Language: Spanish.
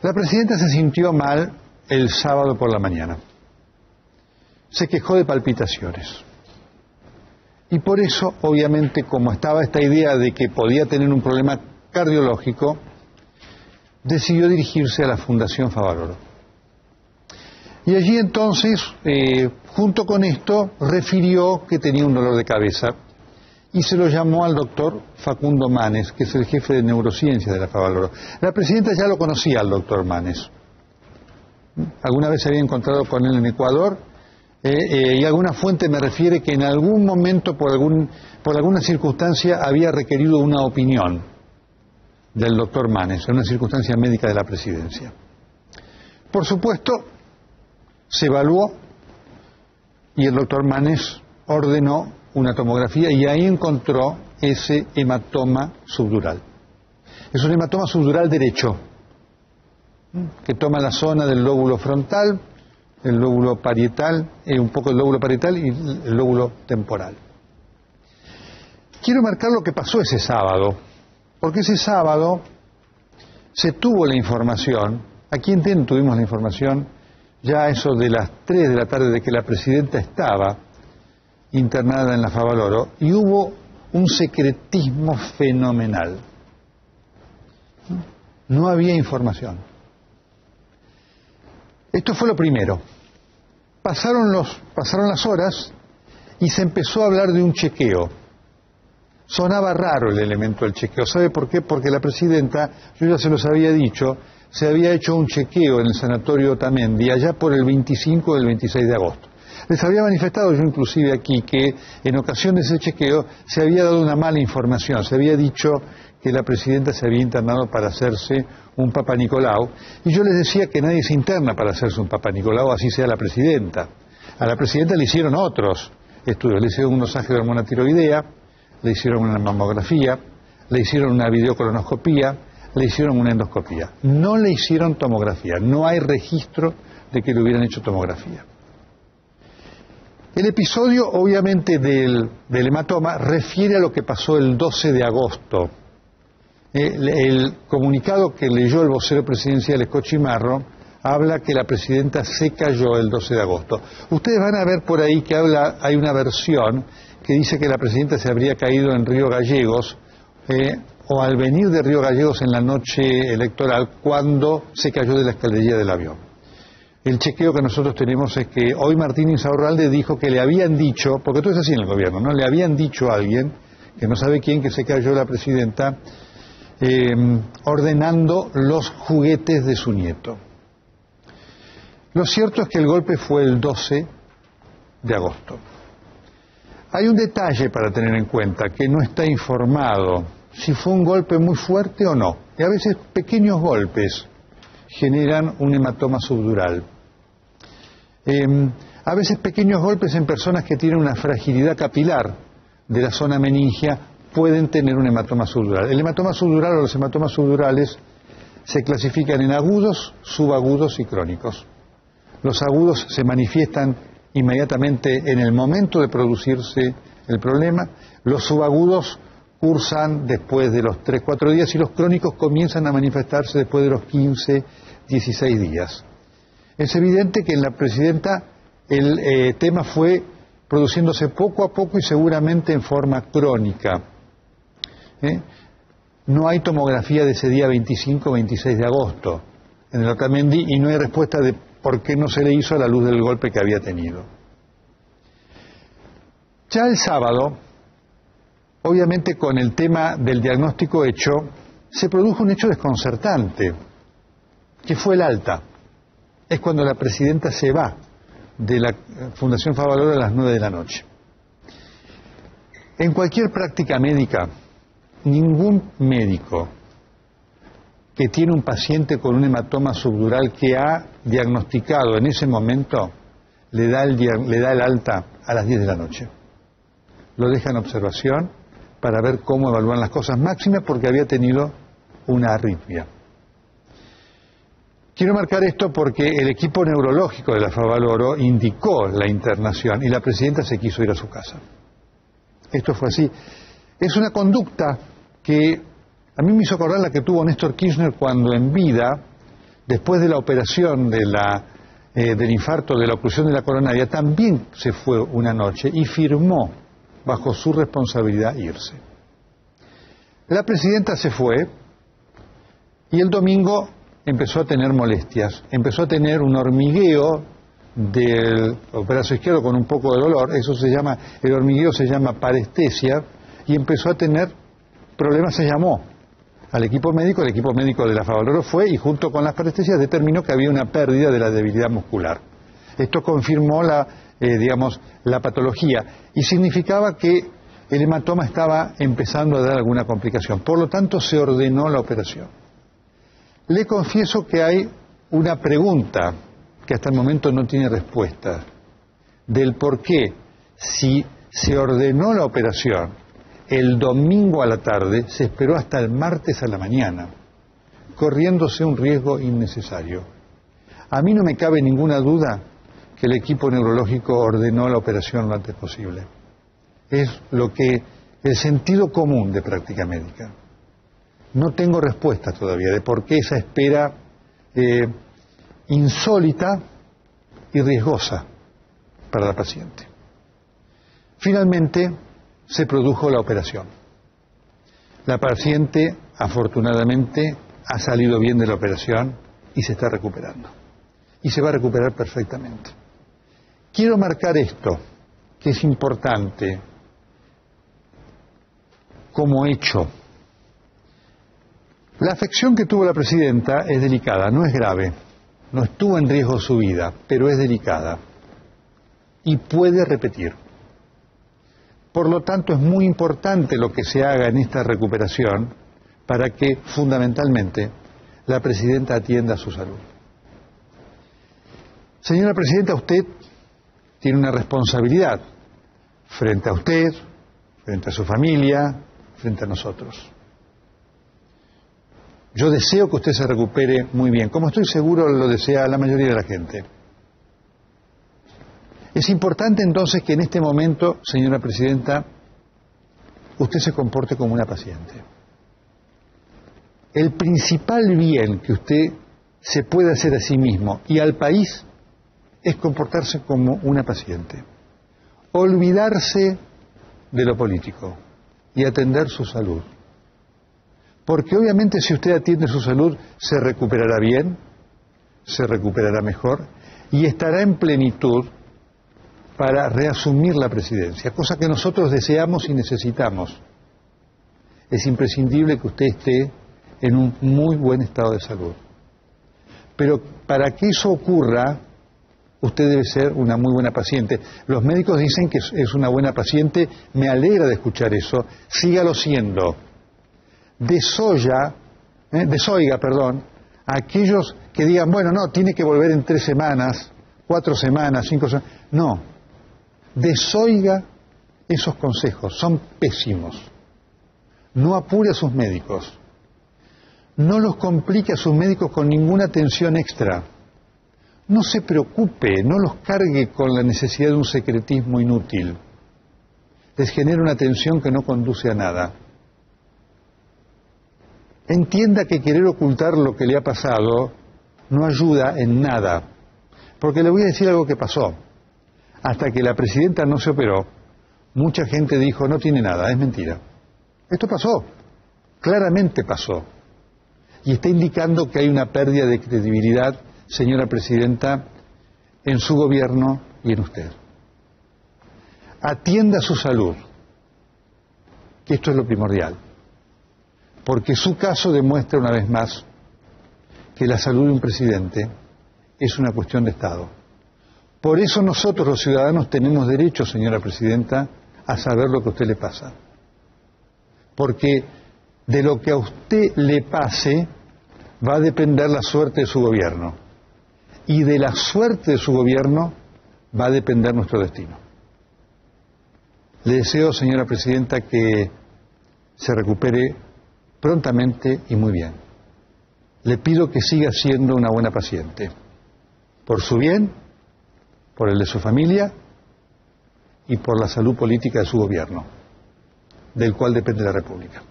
La presidenta se sintió mal el sábado por la mañana. Se quejó de palpitaciones. Y por eso, obviamente, como estaba esta idea de que podía tener un problema cardiológico, decidió dirigirse a la Fundación Favaloro. Y allí entonces, junto con esto, refirió que tenía un dolor de cabeza y se lo llamó al doctor Facundo Manes, que es el jefe de neurociencias de la Favaloro. La presidenta ya lo conocía al doctor Manes. Alguna vez se había encontrado con él en Ecuador y alguna fuente me refiere que en algún momento, por alguna circunstancia, había requerido una opinión del doctor Manes, en una circunstancia médica de la presidencia. Por supuesto, se evaluó y el doctor Manes ordenó una tomografía y ahí encontró ese hematoma subdural. Es un hematoma subdural derecho que toma la zona del lóbulo frontal, el lóbulo parietal, un poco el lóbulo parietal y el lóbulo temporal. Quiero marcar lo que pasó ese sábado, porque ese sábado se tuvo la información, aquí en TEN tuvimos la información, ya a eso de las 3 de la tarde de que la presidenta estaba internada en la Favaloro, y hubo un secretismo fenomenal. No había información. Esto fue lo primero. Pasaron las horas y se empezó a hablar de un chequeo. Sonaba raro el elemento del chequeo. ¿Sabe por qué? Porque la presidenta, yo ya se los había dicho, se había hecho un chequeo en el sanatorio Otamendi allá por el 25 o el 26 de agosto. Les había manifestado yo inclusive aquí que en ocasión de ese chequeo se había dado una mala información. Se había dicho que la presidenta se había internado para hacerse un Papa Nicolau, y yo les decía que nadie se interna para hacerse un Papa Nicolau, así sea la presidenta. A la presidenta le hicieron otros estudios, le hicieron un masaje de hormona tiroidea, le hicieron una mamografía, le hicieron una videocolonoscopía, le hicieron una endoscopía. No le hicieron tomografía, no hay registro de que le hubieran hecho tomografía. El episodio, obviamente, del hematoma refiere a lo que pasó el 12 de agosto. El comunicado que leyó el vocero presidencial Escochimarro habla que la presidenta se cayó el 12 de agosto. Ustedes van a ver por ahí que hay una versión que dice que la presidenta se habría caído en Río Gallegos o al venir de Río Gallegos en la noche electoral cuando se cayó de la escalerilla del avión. El chequeo que nosotros tenemos es que hoy Martín Insaurralde dijo que le habían dicho, porque todo es así en el gobierno, ¿no? Le habían dicho a alguien, que no sabe quién, que se cayó la presidenta, ordenando los juguetes de su nieto. Lo cierto es que el golpe fue el 12 de agosto. Hay un detalle para tener en cuenta, que no está informado si fue un golpe muy fuerte o no. Y a veces pequeños golpes generan un hematoma subdural. A veces pequeños golpes en personas que tienen una fragilidad capilar de la zona meningia pueden tener un hematoma subdural. El hematoma subdural o los hematomas subdurales se clasifican en agudos, subagudos y crónicos. Los agudos se manifiestan inmediatamente en el momento de producirse el problema, los subagudos cursan después de los 3-4 días y los crónicos comienzan a manifestarse después de los 15-16 días. Es evidente que en la presidenta el tema fue produciéndose poco a poco y seguramente en forma crónica. No hay tomografía de ese día 25-26 de agosto en el Otamendi y no hay respuesta de por qué no se le hizo a la luz del golpe que había tenido. Ya el sábado, obviamente con el tema del diagnóstico hecho, se produjo un hecho desconcertante, que fue el alta. Es cuando la presidenta se va de la Fundación Favaloro a las 9 de la noche. En cualquier práctica médica, ningún médico que tiene un paciente con un hematoma subdural que ha diagnosticado en ese momento le da el alta a las 10 de la noche. Lo deja en observación para ver cómo evalúan las cosas máximas porque había tenido una arritmia. Quiero marcar esto porque el equipo neurológico de la Favaloro indicó la internación y la presidenta se quiso ir a su casa. Esto fue así. Es una conducta que a mí me hizo acordar la que tuvo Néstor Kirchner cuando en vida después de la operación del infarto, de la oclusión de la coronaria, también se fue una noche y firmó bajo su responsabilidad irse. La presidenta se fue y el domingo empezó a tener molestias, empezó a tener un hormigueo del brazo izquierdo con un poco de dolor, el hormigueo se llama parestesia, y empezó a tener problemas. Se llamó al equipo médico, el equipo médico de la Favaloro fue y junto con las parestesias determinó que había una pérdida de la debilidad muscular. Esto confirmó la patología y significaba que el hematoma estaba empezando a dar alguna complicación. Por lo tanto, se ordenó la operación. Le confieso que hay una pregunta que hasta el momento no tiene respuesta, del por qué, si se ordenó la operación el domingo a la tarde, se esperó hasta el martes a la mañana, corriéndose un riesgo innecesario. A mí no me cabe ninguna duda que el equipo neurológico ordenó la operación lo antes posible. Es el sentido común de práctica médica. No tengo respuesta todavía de por qué esa espera insólita y riesgosa para la paciente. Finalmente se produjo la operación. La paciente, afortunadamente, ha salido bien de la operación y se está recuperando. Y se va a recuperar perfectamente. Quiero marcar esto, que es importante, como hecho. La afección que tuvo la presidenta es delicada, no es grave, no estuvo en riesgo su vida, pero es delicada y puede repetir. Por lo tanto, es muy importante lo que se haga en esta recuperación para que, fundamentalmente, la presidenta atienda su salud. Señora presidenta, usted tiene una responsabilidad frente a usted, frente a su familia, frente a nosotros. Yo deseo que usted se recupere muy bien, como estoy seguro lo desea la mayoría de la gente. Es importante entonces que en este momento, señora presidenta, usted se comporte como una paciente. El principal bien que usted se puede hacer a sí mismo y al país es comportarse como una paciente. Olvidarse de lo político y atender su salud. Porque obviamente si usted atiende su salud, se recuperará bien, se recuperará mejor y estará en plenitud para reasumir la presidencia, cosa que nosotros deseamos y necesitamos. Es imprescindible que usted esté en un muy buen estado de salud. Pero para que eso ocurra, usted debe ser una muy buena paciente. Los médicos dicen que es una buena paciente, me alegra de escuchar eso, sígalo siendo. Desoiga a aquellos que digan, bueno, no, tiene que volver en 3 semanas, 4 semanas, 5 semanas. No, desoiga esos consejos, son pésimos. No apure a sus médicos. No los complique a sus médicos con ninguna atención extra. No se preocupe, no los cargue con la necesidad de un secretismo inútil. Les genera una tensión que no conduce a nada. Entienda que querer ocultar lo que le ha pasado no ayuda en nada. Porque le voy a decir algo que pasó. Hasta que la presidenta no se operó, mucha gente dijo, no tiene nada, es mentira. Esto pasó, claramente pasó. Y está indicando que hay una pérdida de credibilidad, señora presidenta, en su gobierno y en usted. Atienda su salud, que esto es lo primordial. Porque su caso demuestra una vez más que la salud de un presidente es una cuestión de Estado. Por eso nosotros los ciudadanos tenemos derecho, señora presidenta, a saber lo que a usted le pasa. Porque de lo que a usted le pase va a depender la suerte de su gobierno. Y de la suerte de su gobierno va a depender nuestro destino. Le deseo, señora presidenta, que se recupere prontamente y muy bien. Le pido que siga siendo una buena paciente, por su bien, por el de su familia y por la salud política de su gobierno, del cual depende la República.